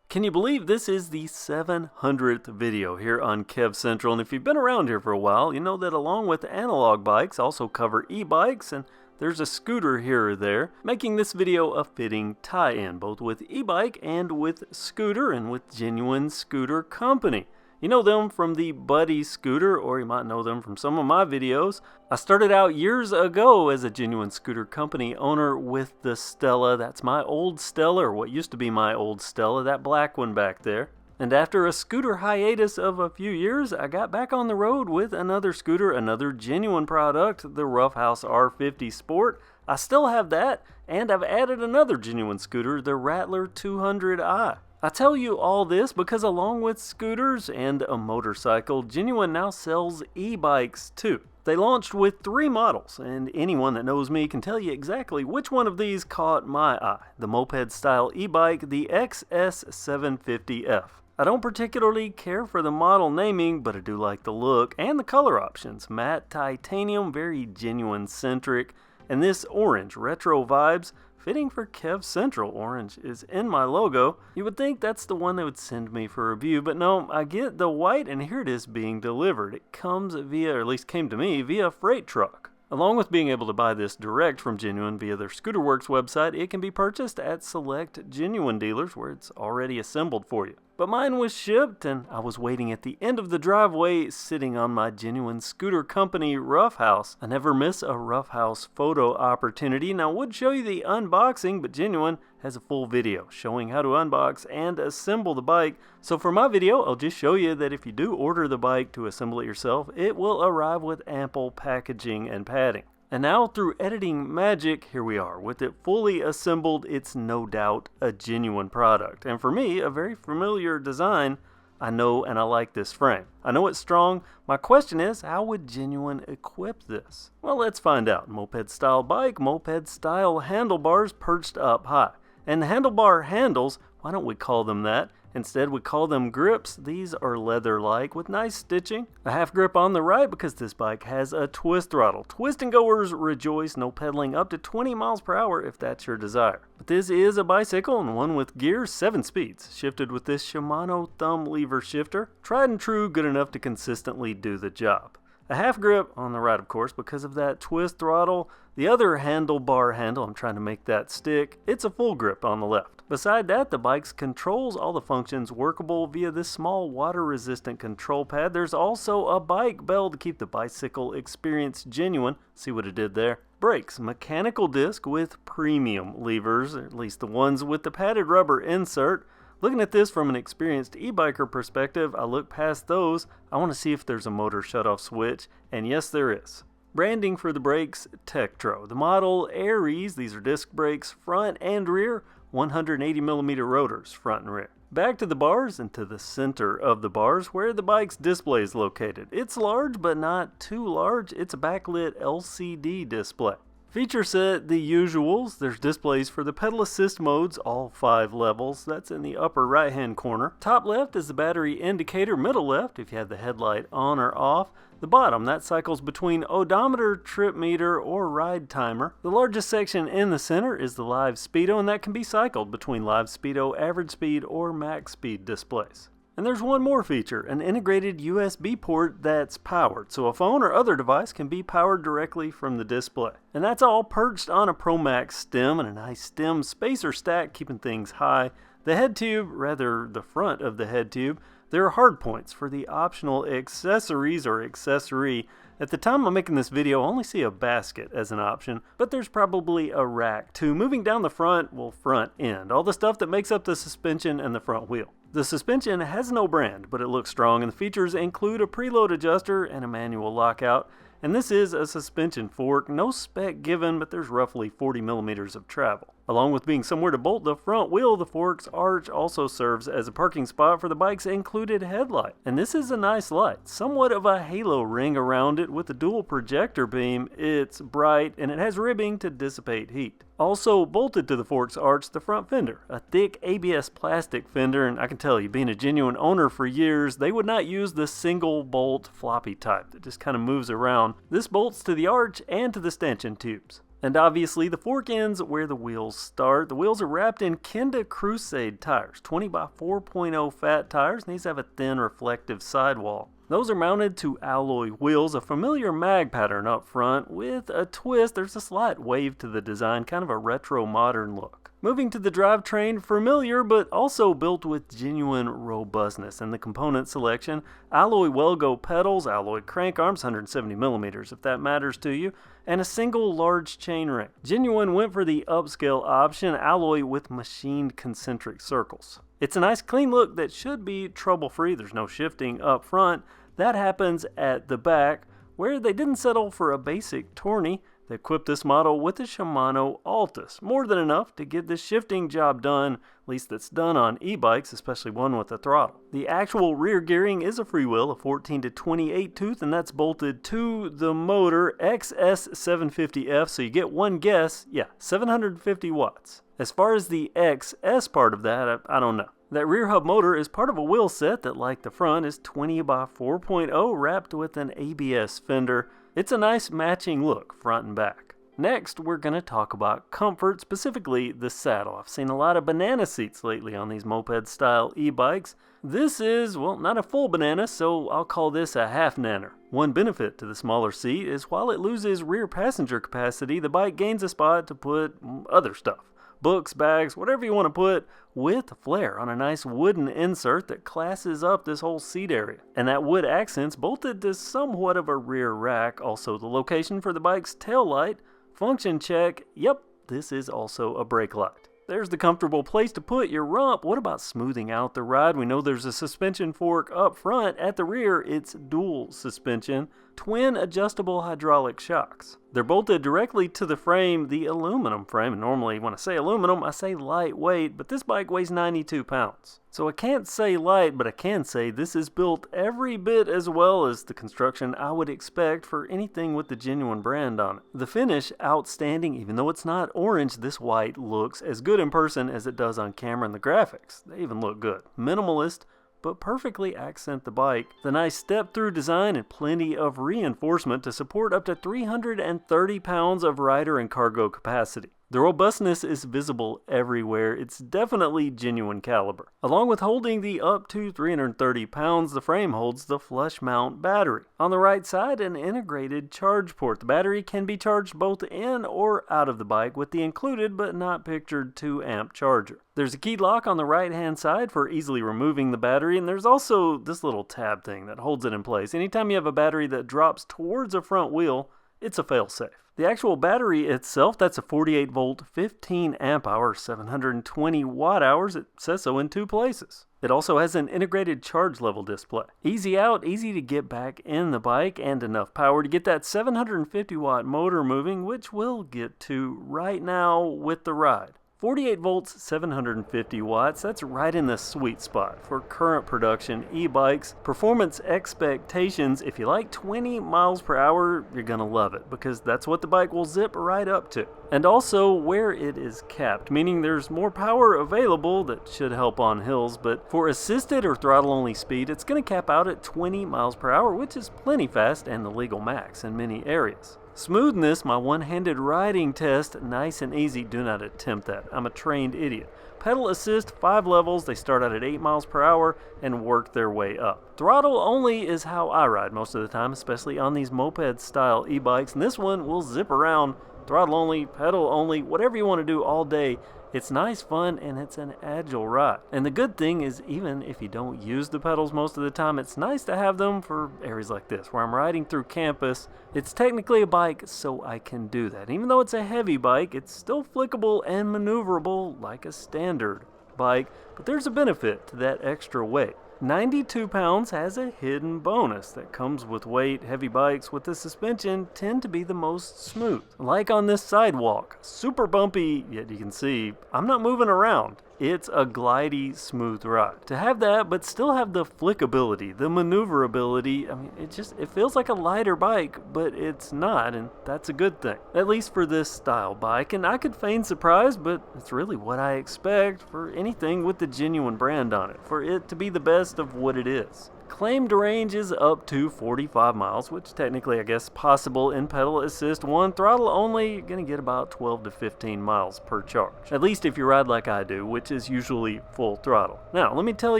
Can you believe this is the 700th video here on KevCentral? And if you've been around here for a while, you know that along with analog bikes, I also cover e-bikes, and there's a scooter here or there, making this video a fitting tie-in, both with e-bike and with scooter and with Genuine Scooter Company. You know them from the Buddy scooter, or you might know them from some of my videos. I started out years ago as a Genuine Scooter Company owner with the Stella. That's my old Stella, or what used to be my old Stella, that black one back there. And after a scooter hiatus of a few years, I got back on the road with another scooter, another genuine product, the Roughhouse R50 Sport. I still have that, and I've added another genuine scooter, the Rattler 200i. I tell you all this because along with scooters and a motorcycle, Genuine now sells e-bikes too. They launched with 3 models, and anyone that knows me can tell you exactly which one of these caught my eye. The Moped-Style eBike, the XS750F. I don't particularly care for the model naming, but I do like the look and the color options. Matte titanium, very Genuine-centric, and this orange, retro vibes, fitting for KevCentral. Orange is in my logo. You would think that's the one they would send me for review, but no, I get the white, and here it is being delivered. It comes via, or at least came to me, via freight truck. Along with being able to buy this direct from Genuine via their ScooterWorks website, it can be purchased at select Genuine dealers where it's already assembled for you. But mine was shipped, and I was waiting at the end of the driveway sitting on my Genuine Scooter Company Roughhouse. I never miss a Roughhouse photo opportunity. Now I would show you the unboxing, but Genuine has a full video showing how to unbox and assemble the bike. So for my video, I'll just show you that if you do order the bike to assemble it yourself, it will arrive with ample packaging and padding. And now through editing magic, here we are. With it fully assembled, it's no doubt a genuine product. And for me, a very familiar design. I know and I like this frame. I know it's strong. My question is, how would Genuine equip this? Well, let's find out. Moped-style bike, moped-style handlebars perched up high. And handlebar handles, why don't we call them that? Instead, we call them grips. These are leather-like with nice stitching. A half grip on the right because this bike has a twist throttle. Twist and goers rejoice, no pedaling up to 20 miles per hour if that's your desire. But this is a bicycle and one with gears, 7 speeds, shifted with this Shimano thumb lever shifter. Tried and true, good enough to consistently do the job. A half grip on the right, of course, because of that twist throttle. The other handlebar handle, I'm trying to make that stick, it's a full grip on the left. Beside that, the bike's controls all the functions workable via this small water-resistant control pad. There's also a bike bell to keep the bicycle experience genuine. See what it did there? Brakes, mechanical disc with premium levers, or at least the ones with the padded rubber insert. Looking at this from an experienced e-biker perspective, I look past those. I want to see if there's a motor shutoff switch, and yes there is. Branding for the brakes, Tektro. The model Aries, these are disc brakes, front and rear, 180mm rotors, front and rear. Back to the bars and to the center of the bars where the bike's display is located. It's large but not too large. It's a backlit LCD display. Feature set, the usuals. There's displays for the pedal assist modes, all 5 levels. That's in the upper right hand corner. Top left is the battery indicator. Middle left, if you have the headlight on or off. The bottom, that cycles between odometer, trip meter, or ride timer. The largest section in the center is the live speedo, and that can be cycled between live speedo, average speed, or max speed displays. And there's one more feature, an integrated USB port that's powered, so a phone or other device can be powered directly from the display. And that's all perched on a Pro Max stem and a nice stem spacer stack keeping things high. The head tube, rather the front of the head tube, there are hard points for the optional accessories or accessory. At the time I'm making this video, I only see a basket as an option, but there's probably a rack too. Moving down the front, well, front end, all the stuff that makes up the suspension and the front wheel. The suspension has no brand, but it looks strong, and the features include a preload adjuster and a manual lockout. And this is a suspension fork, no spec given, but there's roughly 40mm of travel. Along with being somewhere to bolt the front wheel, the fork's arch also serves as a parking spot for the bike's included headlight. And this is a nice light, somewhat of a halo ring around it with a dual projector beam. It's bright and it has ribbing to dissipate heat. Also bolted to the fork's arch, the front fender, a thick ABS plastic fender, and I can tell you, being a genuine owner for years, they would not use the single bolt floppy type that just kind of moves around. This bolts to the arch and to the stanchion tubes. And obviously the fork ends where the wheels start. The wheels are wrapped in Kenda Crusade tires, 20 by 4.0 fat tires, and these have a thin reflective sidewall. Those are mounted to alloy wheels, a familiar mag pattern up front with a twist. There's a slight wave to the design, kind of a retro modern look. Moving to the drivetrain, familiar but also built with genuine robustness in the component selection. Alloy Welgo pedals, alloy crank arms, 170mm if that matters to you, and a single large chainring. Genuine went for the upscale option, alloy with machined concentric circles. It's a nice clean look that should be trouble-free. There's no shifting up front. That happens at the back, where they didn't settle for a basic tourney. They equipped this model with a Shimano Altus. More than enough to get this shifting job done, at least that's done on e-bikes, especially one with a throttle. The actual rear gearing is a freewheel, a 14 to 28 tooth, and that's bolted to the motor XS 750F, so you get one guess, 750 watts. As far as the XS part of that, I don't know. That rear hub motor is part of a wheel set that, like the front, is 20 by 4.0 wrapped with an ABS fender. It's a nice matching look, front and back. Next, we're going to talk about comfort, specifically the saddle. I've seen a lot of banana seats lately on these moped-style e-bikes. This is, well, not a full banana, so I'll call this a half nanner. One benefit to the smaller seat is while it loses rear passenger capacity, the bike gains a spot to put other stuff. Books, bags, whatever you want to put, with flair on a nice wooden insert that classes up this whole seat area. And that wood accent's bolted to somewhat of a rear rack. Also the location for the bike's tail light. Function check, yep, this is also a brake light. There's the comfortable place to put your rump. What about smoothing out the ride? We know there's a suspension fork up front. At the rear, it's dual suspension, twin adjustable hydraulic shocks. They're bolted directly to the frame, the aluminum frame. And normally when I say aluminum, I say lightweight, but this bike weighs 92 pounds. So I can't say light, but I can say this is built every bit as well as the construction I would expect for anything with the genuine brand on it. The finish, outstanding. Even though it's not orange, this white looks as good in person as it does on camera, and the graphics, they even look good. Minimalist, but perfectly accent the bike. The nice step-through design and plenty of reinforcement to support up to 330 pounds of rider and cargo capacity. The robustness is visible everywhere. It's definitely genuine caliber. Along with holding the up to 330 pounds, the frame holds the flush mount battery. On the right side, an integrated charge port. The battery can be charged both in or out of the bike with the included but not pictured 2 amp charger. There's a key lock on the right hand side for easily removing the battery, and there's also this little tab thing that holds it in place. Anytime you have a battery that drops towards a front wheel, it's a fail-safe. The actual battery itself, that's a 48 volt 15 amp hour 720 watt hours. It says so in 2 places. It also has an integrated charge level display. Easy out, easy to get back in the bike, and enough power to get that 750 watt motor moving, which we'll get to right now with the ride. 48 volts, 750 watts, that's right in the sweet spot for current production e-bikes. Performance expectations, if you like 20 miles per hour, you're gonna love it because that's what the bike will zip right up to. And also where it is capped, meaning there's more power available that should help on hills, but for assisted or throttle only speed, it's gonna cap out at 20 miles per hour, which is plenty fast and the legal max in many areas. Smoothness, my one-handed riding test, nice and easy. Do not attempt that. I'm a trained idiot. Pedal assist, 5 levels. They start out at 8 miles per hour and work their way up. Throttle only is how I ride most of the time, especially on these moped-style e-bikes. And this one will zip around, throttle only, pedal only, whatever you want to do all day. It's nice, fun, and it's an agile ride. And the good thing is, even if you don't use the pedals most of the time, it's nice to have them for areas like this, where I'm riding through campus. It's technically a bike, so I can do that. Even though it's a heavy bike, it's still flickable and maneuverable like a standard bike, but there's a benefit to that extra weight. 92 pounds has a hidden bonus that comes with weight. Heavy bikes with the suspension tend to be the most smooth. Like on this sidewalk, super bumpy, yet you can see I'm not moving around. It's a glidey, smooth ride. To have that, but still have the flickability, the maneuverability, I mean, it feels like a lighter bike, but it's not, and that's a good thing. At least for this style bike, and I could feign surprise, but it's really what I expect for anything with the genuine brand on it, for it to be the best of what it is. Claimed range is up to 45 miles, which technically I guess possible in pedal assist 1. Throttle only, you're going to get about 12 to 15 miles per charge. At least if you ride like I do, which is usually full throttle. Now, let me tell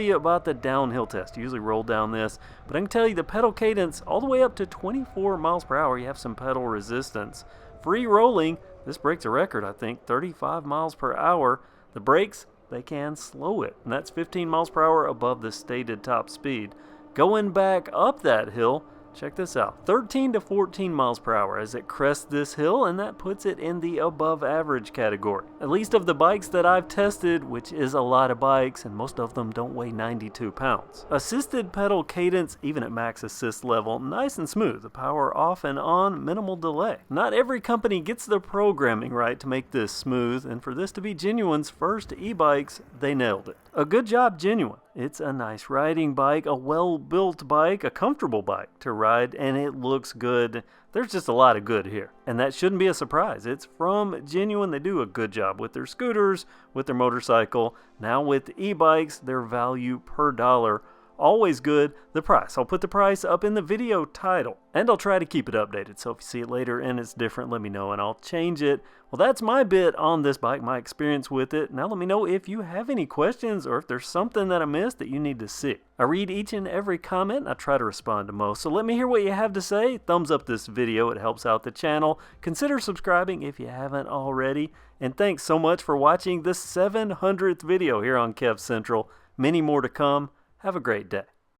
you about the downhill test. You usually roll down this, but I can tell you the pedal cadence all the way up to 24 miles per hour. You have some pedal resistance. Free rolling, this breaks a record, I think, 35 miles per hour. The brakes, they can slow it, and that's 15 miles per hour above the stated top speed. Going back up that hill, check this out, 13 to 14 miles per hour as it crests this hill, and that puts it in the above average category. At least of the bikes that I've tested, which is a lot of bikes, and most of them don't weigh 92 pounds. Assisted pedal cadence, even at max assist level, nice and smooth, the power off and on, minimal delay. Not every company gets the programming right to make this smooth, and for this to be Genuine's first e-bikes, they nailed it. A good job, Genuine. It's a nice riding bike, a well-built bike, a comfortable bike to ride, and it looks good. There's just a lot of good here, and that shouldn't be a surprise. It's from Genuine. They do a good job with their scooters, with their motorcycle. Now with e-bikes, their value per dollar, always good. The price, I'll put the price up in the video title, and I'll try to keep it updated, so if you see it later and it's different, let me know and I'll change it. Well, that's my bit on this bike, my experience with it. Now let me know if you have any questions or if there's something that I missed that you need to see. I read each and every comment and I try to respond to most, so let me hear what you have to say. Thumbs up this video, it helps out the channel. Consider subscribing if you haven't already, and thanks so much for watching the 700th video here on KevCentral. Many more to come. Have a great day.